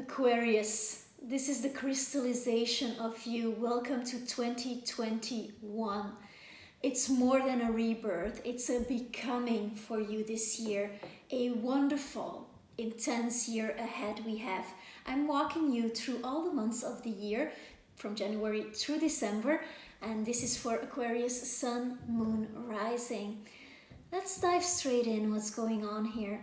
Aquarius, this is the crystallization of you. Welcome to 2021. It's more than a rebirth, it's a becoming for you this year. A wonderful, intense year ahead we have. I'm walking you through all the months of the year, from January through December, and this is for Aquarius Sun, Moon, Rising. Let's dive straight in what's going on here.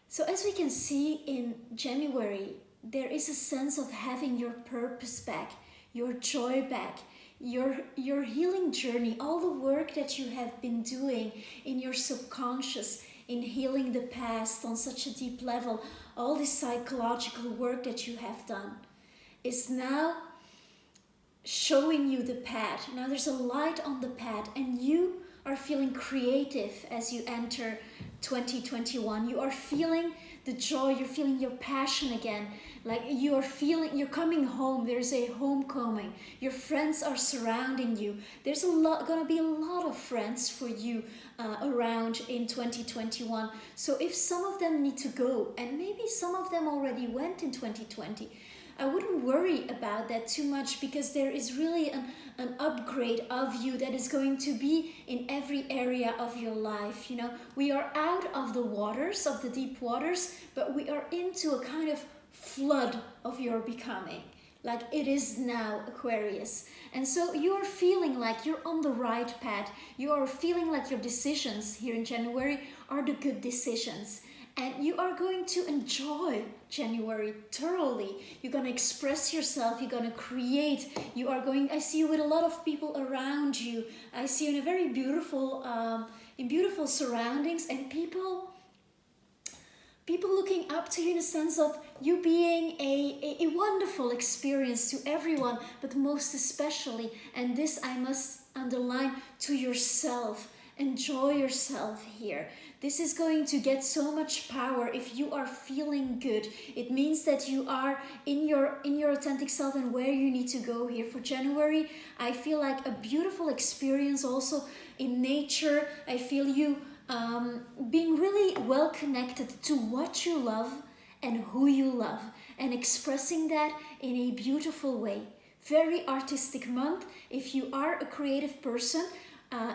So as we can see in January, there is a sense of having your purpose back, your joy back, your healing journey, all the work that you have been doing in your subconscious, in healing the past on such a deep level, all this psychological work that you have done is now showing you the path. Now there's a light on the path and you are feeling creative as you enter 2021. You are feeling the joy, you're feeling your passion again. Like you're coming home, there's a homecoming. Your friends are surrounding you. There's gonna be a lot of friends for you around in 2021. So if some of them need to go, and maybe some of them already went in 2020, I wouldn't worry about that too much, because there is really an upgrade of you that is going to be in every area of your life. You know, we are out of the waters, of the deep waters, but we are into a kind of flood of your becoming. Like it is now, Aquarius. And so you are feeling like you're on the right path. You are feeling like your decisions here in January are the good decisions. And you are going to enjoy January thoroughly. You're going to express yourself. You're going to create. I see you with a lot of people around you. I see you in a very beautiful, in beautiful surroundings, and people looking up to you in a sense of you being a wonderful experience to everyone, but most especially, and this I must underline, to yourself. Enjoy yourself here. This is going to get so much power if you are feeling good. It means that you are in your authentic self and where you need to go here. For January, I feel like a beautiful experience also in nature. I feel you being really well connected to what you love and who you love, and expressing that in a beautiful way. Very artistic month. If you are a creative person,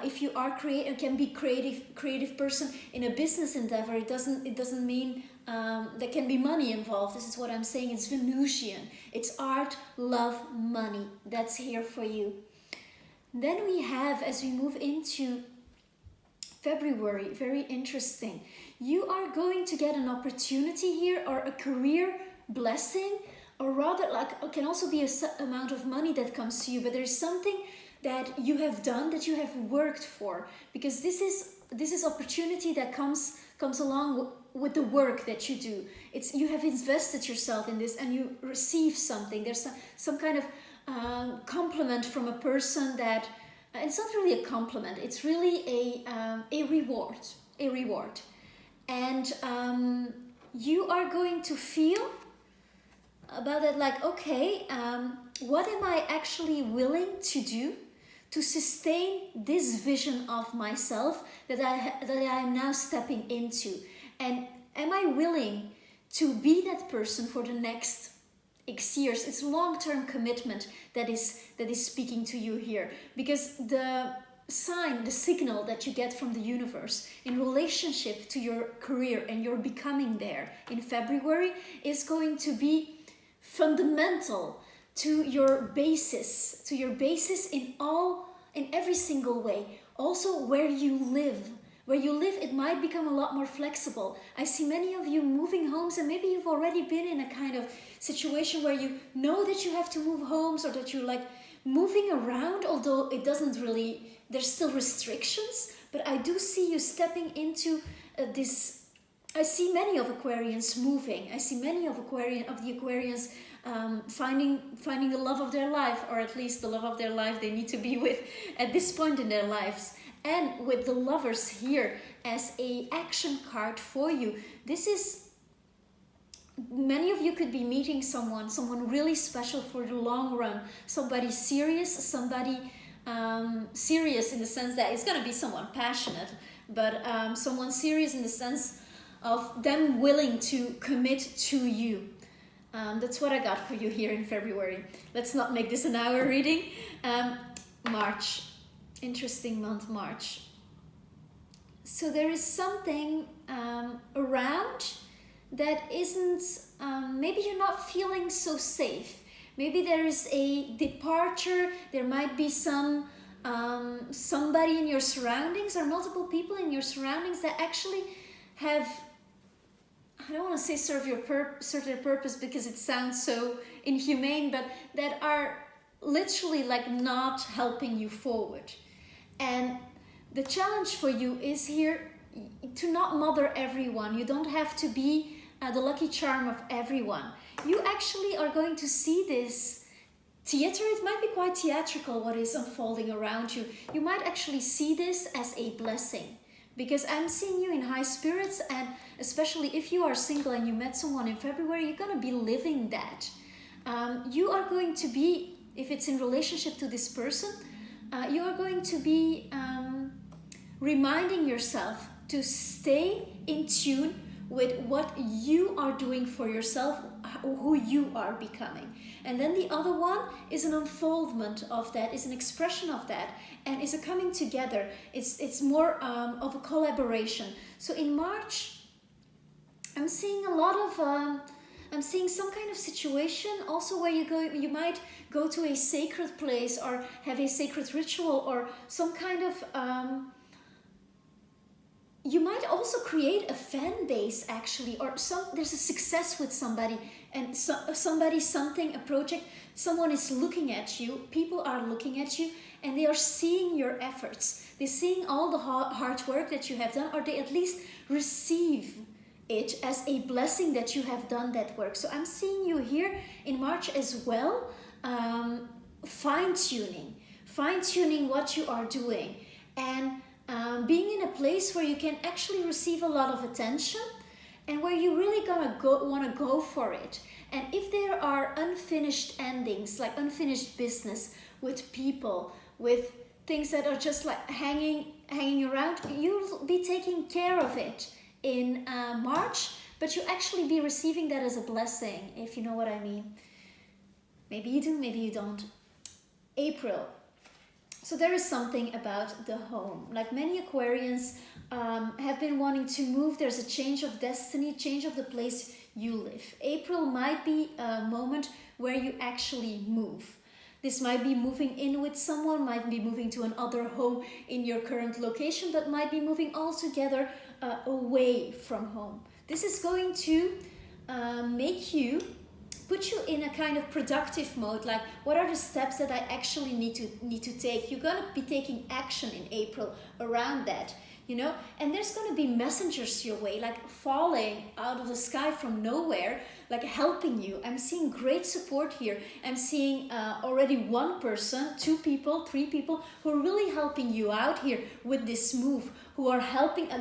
if you are can be creative person in a business endeavor, it doesn't mean there can be money involved. This is what I'm saying. It's Venusian. It's art, love, money. That's here for you. Then we have, as we move into February, very interesting. You are going to get an opportunity here, or a career blessing, or rather, like, it can also be a amount of money that comes to you, but there's something that you have done, that you have worked for, because this is opportunity that comes along with the work that you do. It's you have invested yourself in this and you receive something. There's some kind of compliment from a person that it's not really a compliment. It's really a reward, and you are going to feel about it like, okay, what am I actually willing to do to sustain this vision of myself that I am now stepping into? And am I willing to be that person for the next X years? It's long-term commitment that is speaking to you here, because the signal that you get from the universe in relationship to your career and your becoming there in February is going to be fundamental to your basis in every single way. Also where you live, it might become a lot more flexible. I see many of you moving homes, and maybe you've already been in a kind of situation where you know that you have to move homes, or that you're like moving around, although it doesn't really, there's still restrictions, but I do see you stepping into this. I see many of Aquarians moving. I see many of the Aquarians finding the love of their life, or at least the love of their life they need to be with at this point in their lives. And with the Lovers here as a action card for you, this is, many of you could be meeting someone really special for the long run, somebody serious, serious in the sense that it's going to be someone passionate, but someone serious in the sense of them willing to commit to you. That's what I got for you here in February. Let's not make this an hour reading. March. Interesting month, March. So there is something around that isn't, maybe you're not feeling so safe. Maybe there is a departure. There might be somebody in your surroundings or multiple people in your surroundings that actually have, I don't want to say serve their purpose because it sounds so inhumane, but that are literally like not helping you forward. And the challenge for you is here to not mother everyone. You don't have to be the lucky charm of everyone. You actually are going to see this theater. It might be quite theatrical what is unfolding around you. You might actually see this as a blessing, because I'm seeing you in high spirits, and especially if you are single and you met someone in February, you're going to be living that. You are going to be, if it's in relationship to this person, you are going to be reminding yourself to stay in tune with what you are doing for yourself, who you are becoming. And then the other one is an unfoldment of that, is an expression of that, and is a coming together. It's more of a collaboration. So in March, I'm seeing a lot of, I'm seeing some kind of situation also where you might go to a sacred place or have a sacred ritual or some kind of, you might also create a fan base actually, or there's a success with somebody, and somebody, something, a project, someone is looking at you, people are looking at you, and they are seeing your efforts. They're seeing all the hard work that you have done, or they at least receive it as a blessing that you have done that work. So I'm seeing you here in March as well, fine-tuning what you are doing, and being in a place where you can actually receive a lot of attention and where you really want to go for it. And if there are unfinished endings, like unfinished business with people, with things that are just like hanging around, you'll be taking care of it in March, but you actually be receiving that as a blessing, if you know what I mean. Maybe you do, maybe you don't. April. So there is something about the home. Like many Aquarians have been wanting to move. There's a change of destiny, change of the place you live. April might be a moment where you actually move. This might be moving in with someone, might be moving to another home in your current location, but might be moving altogether away from home. This is going to put you in a kind of productive mode. Like, what are the steps that I actually need to take? You're going to be taking action in April around that, you know, and there's going to be messengers your way, like falling out of the sky from nowhere, like helping you. I'm seeing great support here. I'm seeing already one person, 2 people, 3 people who are really helping you out here with this move, who are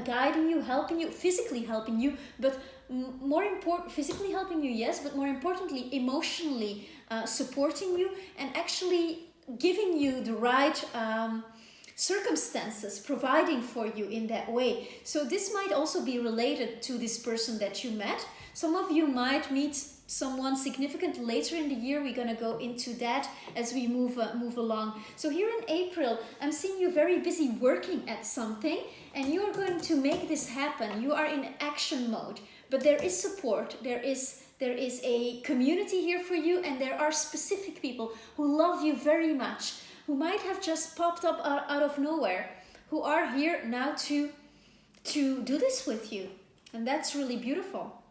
guiding you, helping you, physically helping you, but more important, physically helping you, yes, but more importantly, emotionally supporting you and actually giving you the right circumstances, providing for you in that way. So this might also be related to this person that you met. Some of you might meet someone significant later in the year. We're going to go into that as we move along. So here in April, I'm seeing you very busy working at something, and you are going to make this happen. You are in action mode. But there is support, there is a community here for you, and there are specific people who love you very much, who might have just popped up out of nowhere, who are here now to do this with you. And that's really beautiful.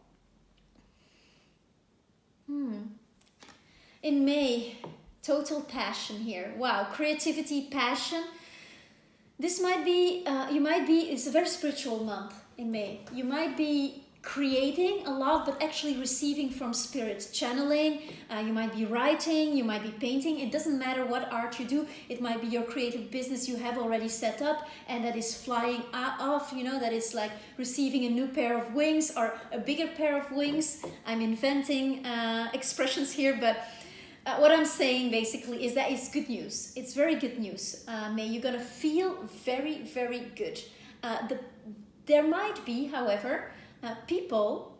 In May, total passion here. Wow, creativity, passion. This might be, it's a very spiritual month in May. You might be creating a lot, but actually receiving from spirit, channeling. You might be writing, you might be painting. It doesn't matter what art you do. It might be your creative business you have already set up and that is flying off, you know, that it's like receiving a new pair of wings or a bigger pair of wings. I'm inventing expressions here, but what I'm saying basically is that it's good news. It's very good news. May you're gonna feel very, very good. There might be, however, people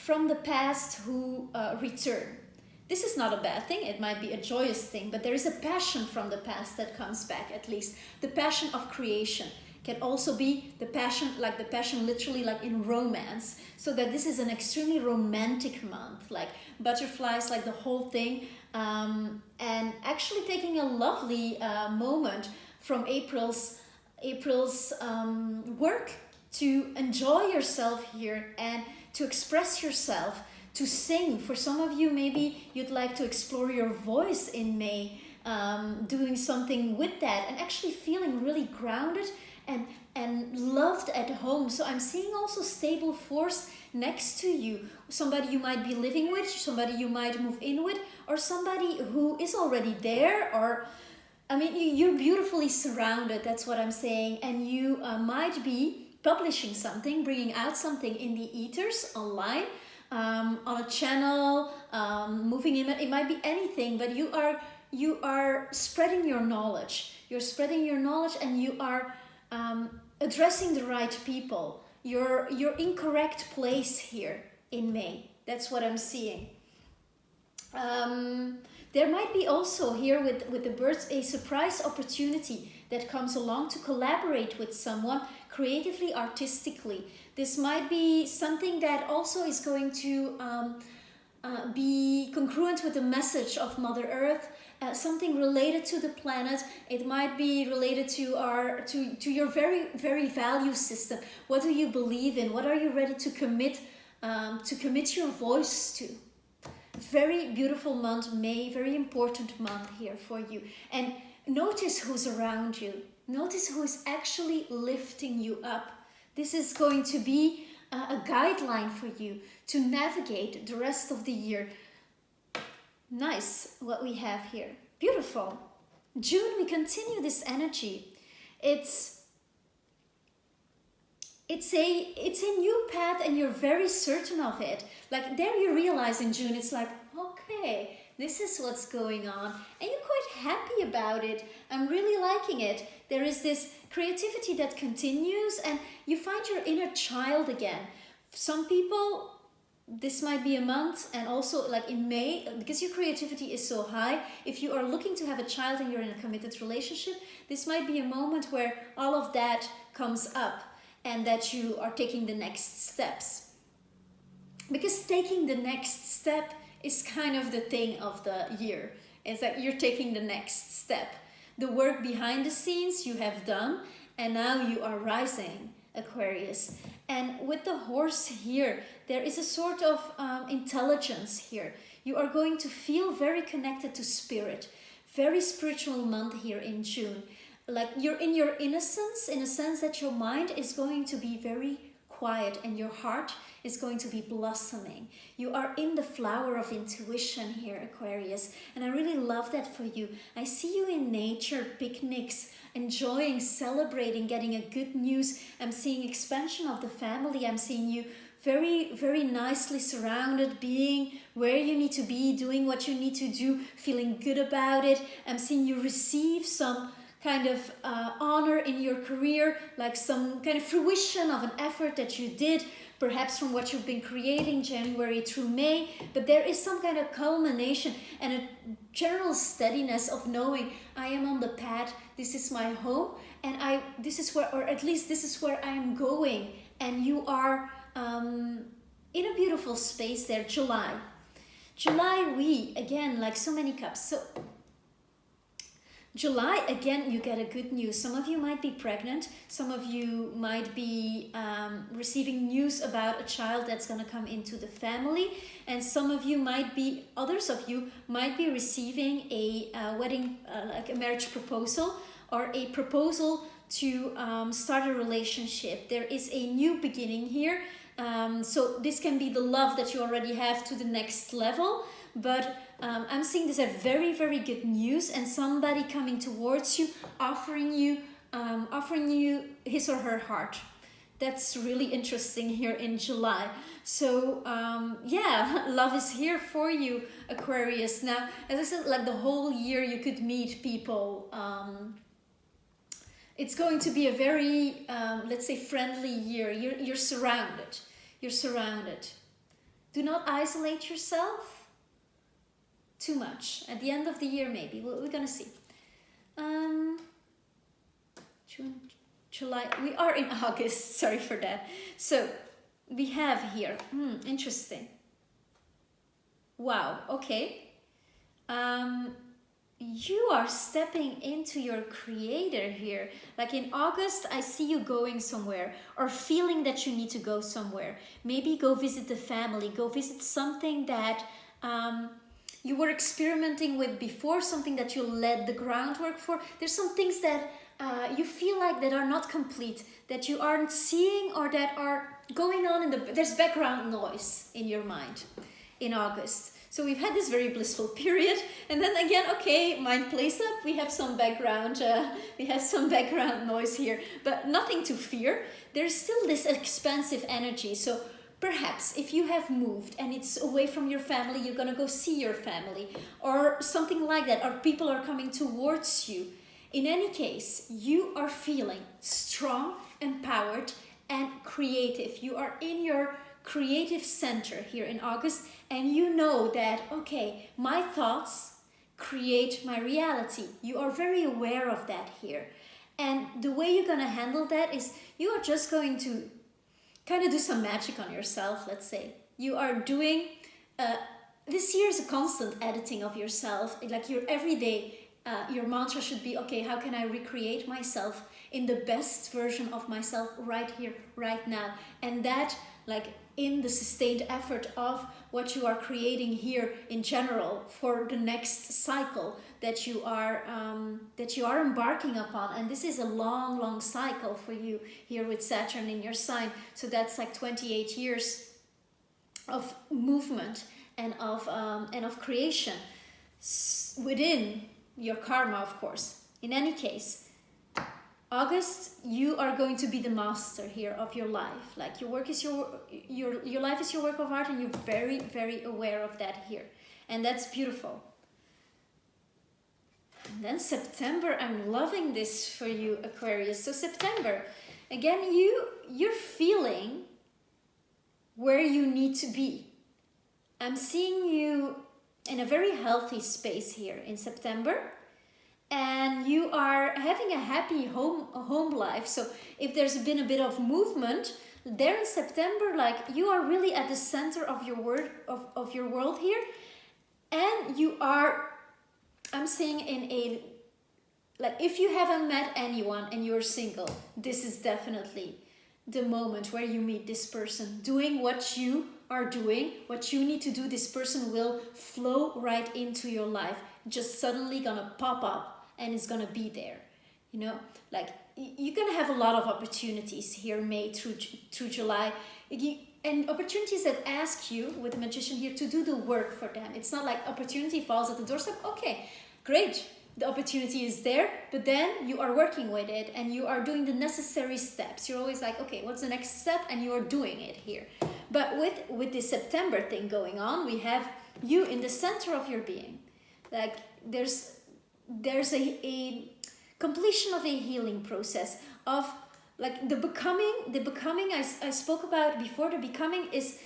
from the past who return. This is not a bad thing, it might be a joyous thing, but there is a passion from the past that comes back, at least. The passion of creation can also be the passion, like the passion literally like in romance. So that this is an extremely romantic month, like butterflies, like the whole thing. And actually taking a lovely moment from April's work to enjoy yourself here and to express yourself, to sing. For some of you, maybe you'd like to explore your voice in May, doing something with that and actually feeling really grounded and loved at home. So I'm seeing also stable force next to you. Somebody you might be living with, somebody you might move in with, or somebody who is already there, or I mean, you're beautifully surrounded, that's what I'm saying. And you might be publishing something, bringing out something in the ethers, online, on a channel, moving in. It might be anything, but you are spreading your knowledge. You're spreading your knowledge, and you are addressing the right people. You're in correct place here in May. That's what I'm seeing. There might be also here with the birds a surprise opportunity that comes along to collaborate with someone creatively, artistically. This might be something that also is going to be congruent with the message of Mother Earth, something related to the planet. It might be related to your very value system. What do you believe in? What are you ready to commit your voice to? Very beautiful month, May, very important month here for you. And notice who's around you. Notice who is actually lifting you up. This is going to be a guideline for you to navigate the rest of the year. Nice what we have here. Beautiful. June, we continue this energy. It's a new path, and you're very certain of it. Like there you realize in June, it's like, okay, this is what's going on. And you're quite happy about it. I'm really liking it. There is this creativity that continues, and you find your inner child again. Some people, this might be a month, and also like in May, because your creativity is so high, if you are looking to have a child and you're in a committed relationship, this might be a moment where all of that comes up and that you are taking the next steps. Because taking the next step is kind of the thing of the year. It's that you're taking the next step. The work behind the scenes you have done, and now you are rising, Aquarius. And with the horse here, there is a sort of intelligence here. You are going to feel very connected to spirit. Very spiritual month here in June. Like you're in your innocence, in a sense that your mind is going to be very quiet and your heart is going to be blossoming. You are in the flower of intuition here, Aquarius, and I really love that for you. I see you in nature, picnics, enjoying, celebrating, getting a good news. I'm seeing expansion of the family. I'm seeing you very, very nicely surrounded, being where you need to be, doing what you need to do, feeling good about it. I'm seeing you receive some kind of honor in your career, like some kind of fruition of an effort that you did, perhaps from what you've been creating January through May. But there is some kind of culmination and a general steadiness of knowing I am on the path, this is my home, and this is where, or at least this is where I'm going. And you are in a beautiful space there. July, we again, like so many cups. So July, again, you get a good news. Some of you might be pregnant. Some of you might be receiving news about a child that's going to come into the family. And some of you might be, others of you might be receiving a wedding, like a marriage proposal, or a proposal to start a relationship. There is a new beginning here. So this can be the love that you already have to the next level. But I'm seeing this as very, very good news, and somebody coming towards you, offering you his or her heart. That's really interesting here in July. So yeah, love is here for you, Aquarius. Now, as I said, like the whole year you could meet people. It's going to be a very, let's say, friendly year. You're surrounded. You're surrounded. Do not isolate yourself too much. At the end of the year, maybe. We're gonna see. June, July. We are in August. Sorry for that. So we have here. Interesting. Wow. Okay. You are stepping into your creator here. Like in August, I see you going somewhere or feeling that you need to go somewhere. Maybe go visit the family, go visit something that you were experimenting with before, something that you laid the groundwork for. There's some things that you feel like that are not complete, that you aren't seeing, or that are going on there's background noise in your mind in August. So we've had this very blissful period, and then again, okay, mind plays up. We have some background noise here, but nothing to fear. There's still this expansive energy. So perhaps if you have moved and it's away from your family, you're gonna go see your family, or something like that, or people are coming towards you. In any case, you are feeling strong, empowered, and creative. You are in your creative center here in August, and you know that, okay, my thoughts create my reality. You are very aware of that here. And the way you're going to handle that is you are just going to kind of do some magic on yourself, let's say. You are doing, this year is a constant editing of yourself. Like your everyday, your mantra should be, okay, how can I recreate myself in the best version of myself right here, right now? And that, like, in the sustained effort of what you are creating here in general for the next cycle that you are embarking upon. And this is a long cycle for you here with Saturn in your sign. So that's like 28 years of movement and of creation within your karma, of course. In any case, August, you are going to be the master here of your life. Like your work is your life is your work of art, and you're very, very aware of that here. And that's beautiful. And then September, I'm loving this for you, Aquarius. So September, again, you're feeling where you need to be. I'm seeing you in a very healthy space here in September. And you are having a happy home life. So if there's been a bit of movement there in September, like you are really at the center of your world here, and you are, I'm saying, in a, like, if you haven't met anyone and you're single, this is definitely the moment where you meet this person doing what you are doing, what you need to do. This person will flow right into your life, just suddenly gonna pop up. And it's gonna be there, you know. Like you're gonna have a lot of opportunities here, May through July, and opportunities that ask you, with the Magician here, to do the work for them. It's not like opportunity falls at the doorstep. Okay, great, the opportunity is there, but then you are working with it and you are doing the necessary steps. You're always like, okay, what's the next step? And you are doing it here. But with this September thing going on, we have you in the center of your being. Like there's a completion of a healing process of, like, the becoming I spoke about before. The becoming is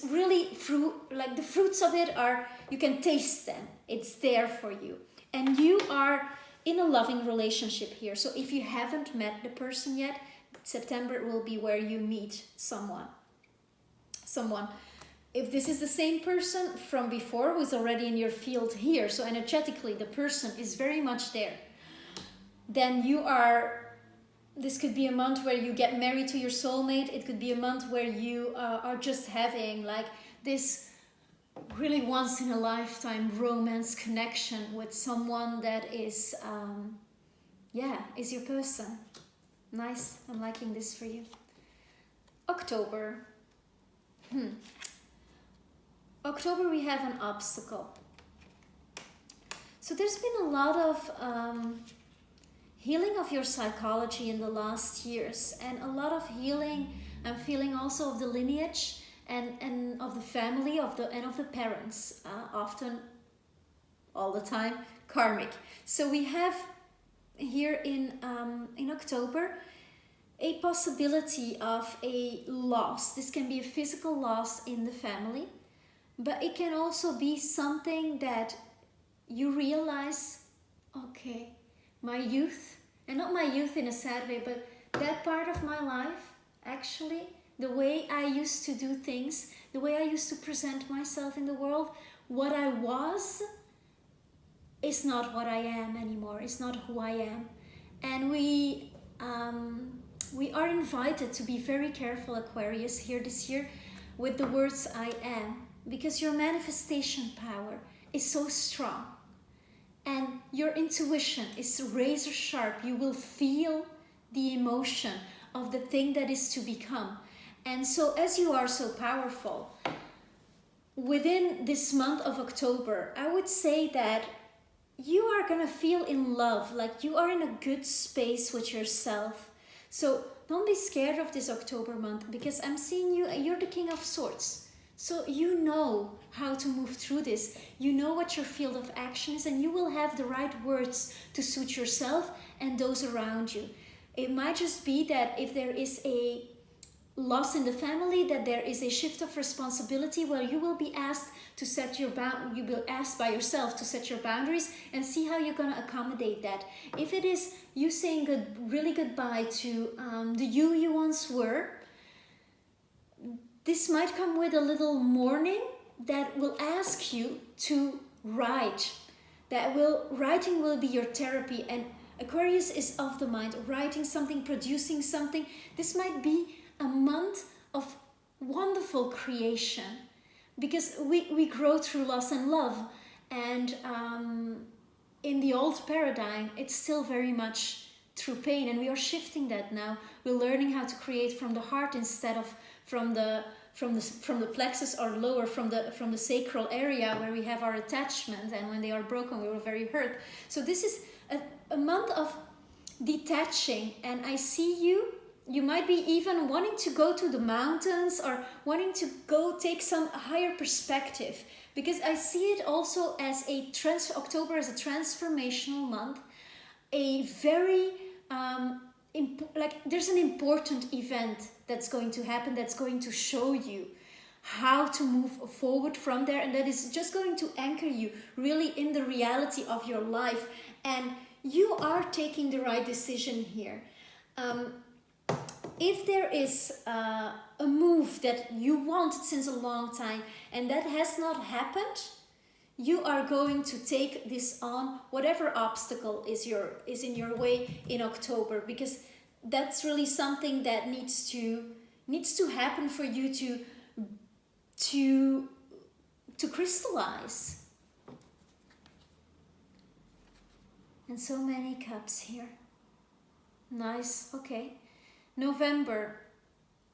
really fruit, like the fruits of it are, you can taste them. It's there for you, and you are in a loving relationship here. So if you haven't met the person yet, September will be where you meet someone. If this is the same person from before who's already in your field here, so energetically the person is very much there, then this could be a month where you get married to your soulmate. It could be a month where you are just having like this really once in a lifetime romance connection with someone that is, is your person. Nice, I'm liking this for you. October. October, we have an obstacle. So there's been a lot of healing of your psychology in the last years, and a lot of healing I'm feeling also of the lineage and of the family, of the parents, often, all the time, karmic. So we have here in October, a possibility of a loss. This can be a physical loss in the family, but it can also be something that you realize, okay, my youth, and not my youth in a sad way, but that part of my life, actually, the way I used to do things, the way I used to present myself in the world, what I was is not what I am anymore. It's not who I am. And we are invited to be very careful, Aquarius, here this year with the words I am, because your manifestation power is so strong and your intuition is razor sharp. You will feel the emotion of the thing that is to become. And so as you are so powerful, within this month of October, I would say that you are gonna feel in love, like you are in a good space with yourself. So don't be scared of this October month, because I'm seeing you're the King of Swords. So you know how to move through this. You know what your field of action is, and you will have the right words to suit yourself and those around you. It might just be that if there is a loss in the family, that there is a shift of responsibility where you will be asked to set your you will asked by yourself to set your boundaries and see how you're going to accommodate that. If it is you saying really goodbye to the you once were, this might come with a little mourning that will ask you to write. Writing will be your therapy, and Aquarius is of the mind. Writing something, producing something. This might be a month of wonderful creation, because we grow through loss and love, and in the old paradigm it's still very much through pain, and we are shifting that now. We're learning how to create from the heart instead of from the plexus or lower, from the sacral area where we have our attachment, and when they are broken we were very hurt. So this is a month of detaching, and I see you might be even wanting to go to the mountains or wanting to go take some higher perspective, because I see it also as October as a transformational month, a very there's an important event that's going to happen, that's going to show you how to move forward from there, and that is just going to anchor you really in the reality of your life, and you are taking the right decision here. If there is a move that you wanted since a long time and that has not happened, you are going to take this on, whatever obstacle is in your way in October, because that's really something that needs to happen for you to crystallize. And so many cups here. Nice. Okay. November.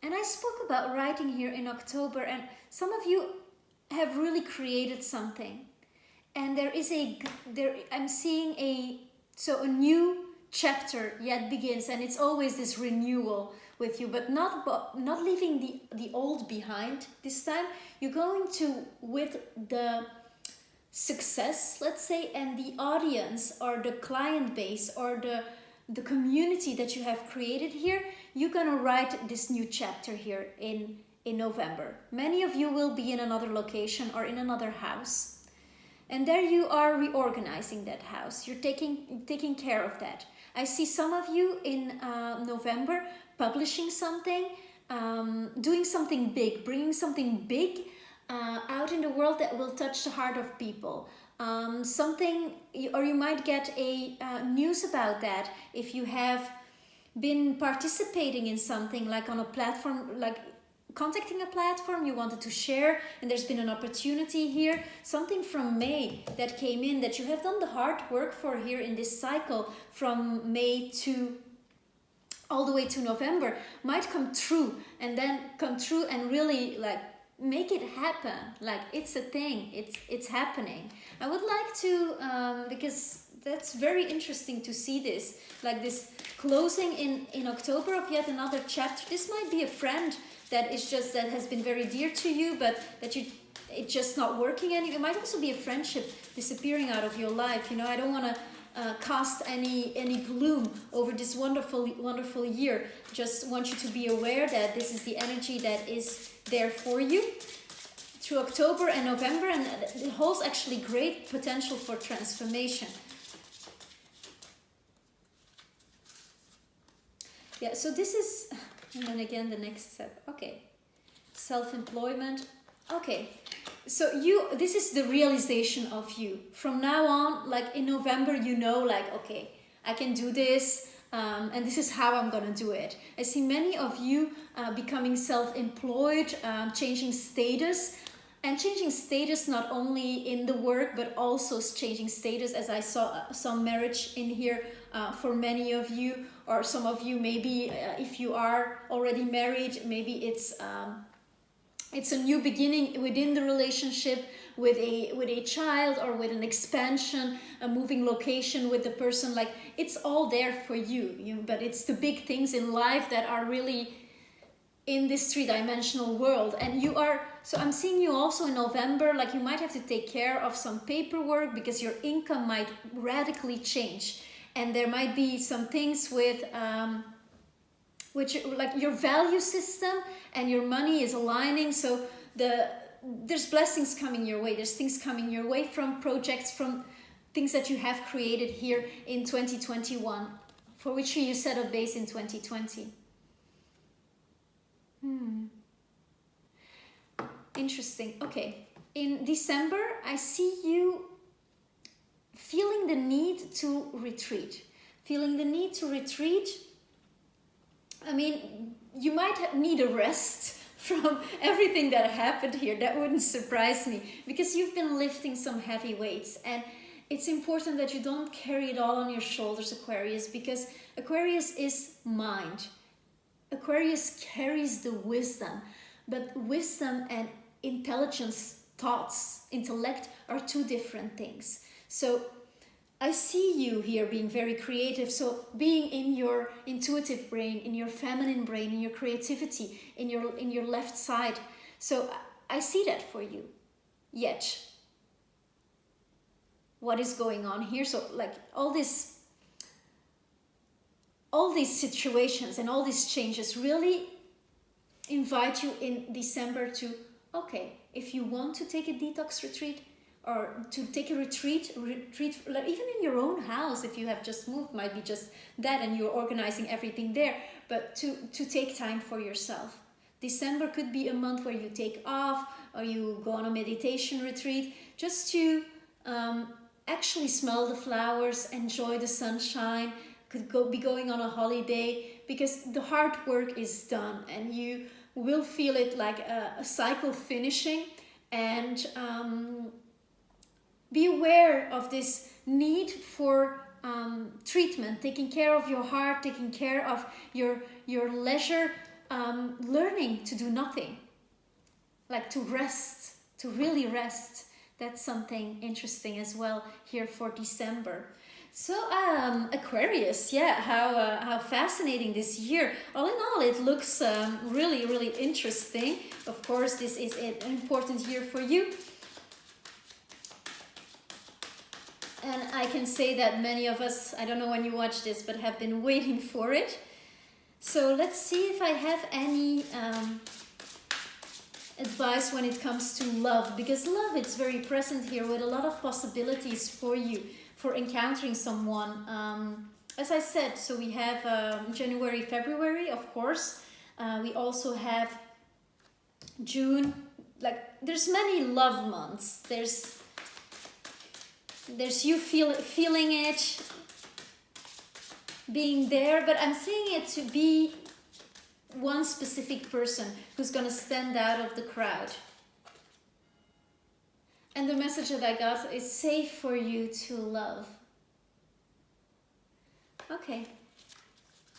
And I spoke about writing here in October, and some of you have really created something. And I'm seeing a new chapter yet begins, and it's always this renewal with you, but not leaving the old behind. This time you're going to, with the success, let's say, and the audience or the client base or the community that you have created here, you're gonna write this new chapter here in November. Many of you will be in another location or in another house. And there you are reorganizing that house. You're taking care of that. I see some of you in November publishing something, doing something big, bringing something big out in the world that will touch the heart of people. Or you might get a news about that if you have been participating in something, like on a platform, like contacting a platform you wanted to share, and there's been an opportunity here, something from May that came in that you have done the hard work for here in this cycle from May to all the way to November might come true, and really like make it happen. Like it's a thing, it's happening. I would like to because that's very interesting to see this, like this closing in October of yet another chapter. This might be a friend that has been very dear to you, but it's just not working anymore. It might also be a friendship disappearing out of your life. I don't want to cast any gloom over this wonderful year. Just want you to be aware that this is the energy that is there for you through October and November, and it holds actually great potential for transformation. Yeah, so this is, and then again the next step. Okay, self-employment. Okay, so this is the realization of you. From now on, like in November, you know, like, okay, I can do this, and this is how I'm gonna do it. I see many of you becoming self-employed, changing status, and changing status not only in the work, but also changing status, as I saw some marriage in here for many of you, or some of you maybe if you are already married, maybe it's a new beginning within the relationship with a child, or with an expansion, a moving location with the person. Like, it's all there for you, but it's the big things in life that are really in this three-dimensional world. And so I'm seeing you also in November, like you might have to take care of some paperwork because your income might radically change. And there might be some things with which, like, your value system and your money is aligning. So there's blessings coming your way. There's things coming your way from projects, from things that you have created here in 2021, for which you set a base in 2020. Interesting. Okay. In December, I see you feeling the need to retreat. Feeling the need to retreat. I mean, you might need a rest from everything that happened here. That wouldn't surprise me, because you've been lifting some heavy weights, and it's important that you don't carry it all on your shoulders, Aquarius, because Aquarius is mind. Aquarius carries the wisdom, but wisdom and intelligence, thoughts, intellect are two different things. So I see you here being very creative. So being in your intuitive brain, in your feminine brain, in your creativity, in your left side. So I see that for you. Yet, what is going on here? So like all these situations and all these changes really invite you in December to, okay, if you want to take a detox retreat, or to take a retreat, like even in your own house, if you have just moved, might be just that and you're organizing everything there, but to take time for yourself. December could be a month where you take off, or you go on a meditation retreat, just to actually smell the flowers, enjoy the sunshine, could be going on a holiday, because the hard work is done and you will feel it like a cycle finishing. And be aware of this need for treatment, taking care of your heart, taking care of your leisure, learning to do nothing, like to rest, to really rest. That's something interesting as well here for December. So Aquarius, yeah, how fascinating this year. All in all, it looks really, really interesting. Of course, this is an important year for you. And I can say that many of us, I don't know when you watch this, but have been waiting for it. So let's see if I have any advice when it comes to love. Because love, it's very present here with a lot of possibilities for you, for encountering someone. As I said, so we have January, February, of course. We also have June. Like, there's many love months. There's you feeling it, being there, but I'm seeing it to be one specific person who's going to stand out of the crowd. And the message that I got is safe for you to love. Okay.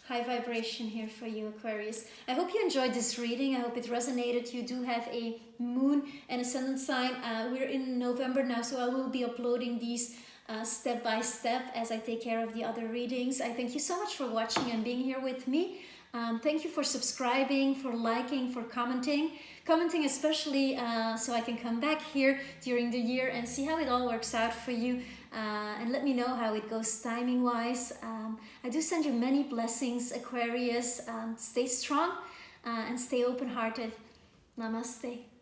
High vibration here for you, Aquarius. I hope you enjoyed this reading. I hope it resonated. You do have a moon and ascendant sign. We're in November now, so I will be uploading these step by step as I take care of the other readings. I thank you so much for watching and being here with me. Thank you for subscribing, for liking, for commenting. commenting especially so I can come back here during the year and see how it all works out for you, and let me know how it goes timing wise. I do send you many blessings, Aquarius. Stay strong and stay open-hearted. Namaste.